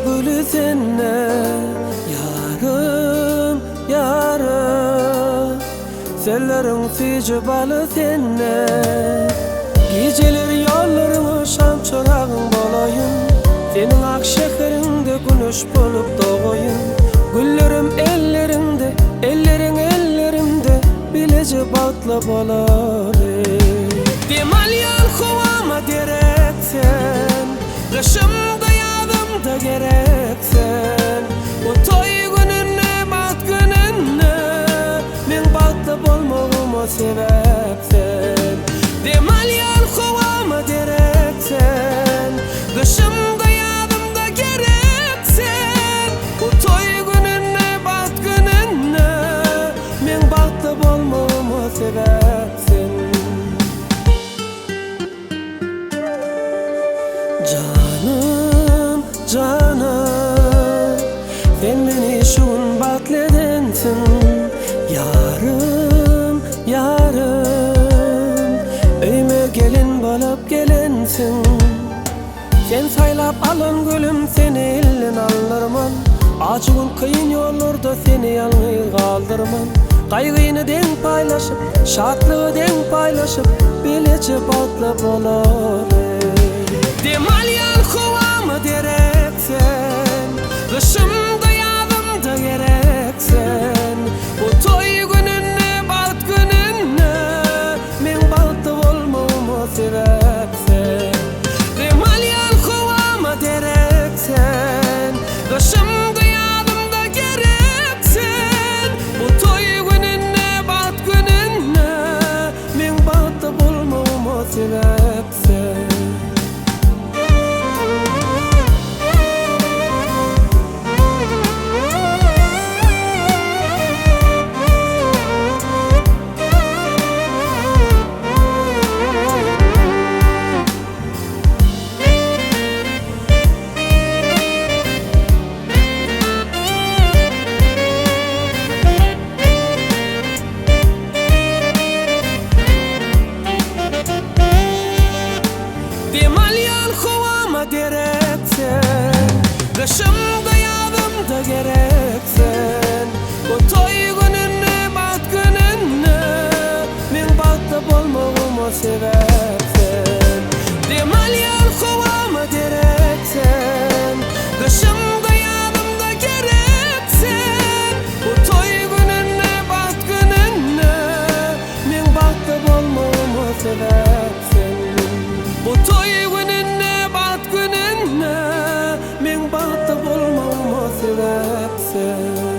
gülü senne. Yarım, yarım, sellerin süyücü balı senne. Geceleri yollarımı şam çorağın bolayım. Senin ak şekerinde güneş bolup doğayım. Güllerim ellerinde, ellerin ellerimde, bilece batla boları. Demal yal kovama gereksen, kışımda yazımda gereksen. Bu toy gününe, bat gününe, men batla bolmağıma sebepsen. Demal yal kovama gereksen, kışımda yazımda gereksen. Bu toy gününe, bat gününe, men batla bolmağıma sebepsen. Canım, canım, sen beni şun batledensin. Yarım, yarım, öyme gelin bolup gelensin. Sen saylap alan gülüm, seni elin aldırman. Acıgın kıyın yollarda seni yalnız kaldırman. Kaygıyını den paylaşıp, şartlığı den paylaşıp, bilece batla boları. Demal yal kovama gereksen, kışımda yazımda gereksen. Bu toy gününe, bat gününe, men batla bolmağıma sebepsen. Demal yal kovama gereksen, kışımda yazımda gereksen. Bu toy gününe, bat gününe, men batla bolmağıma sebepsen. Demal yal kovama gereksen, kışımda yazımda gereksen. Bu toy gününe, bat gününe, men batla bolmağıma sebepsen. Demal yal kovama gereksen, kışımda yazımda gereksen. Bu toy gününe, bat gününe, men batla bolmağıma sebepsen. Bu toy gününe, bat gününe, men batla bolmağıma sebepsen.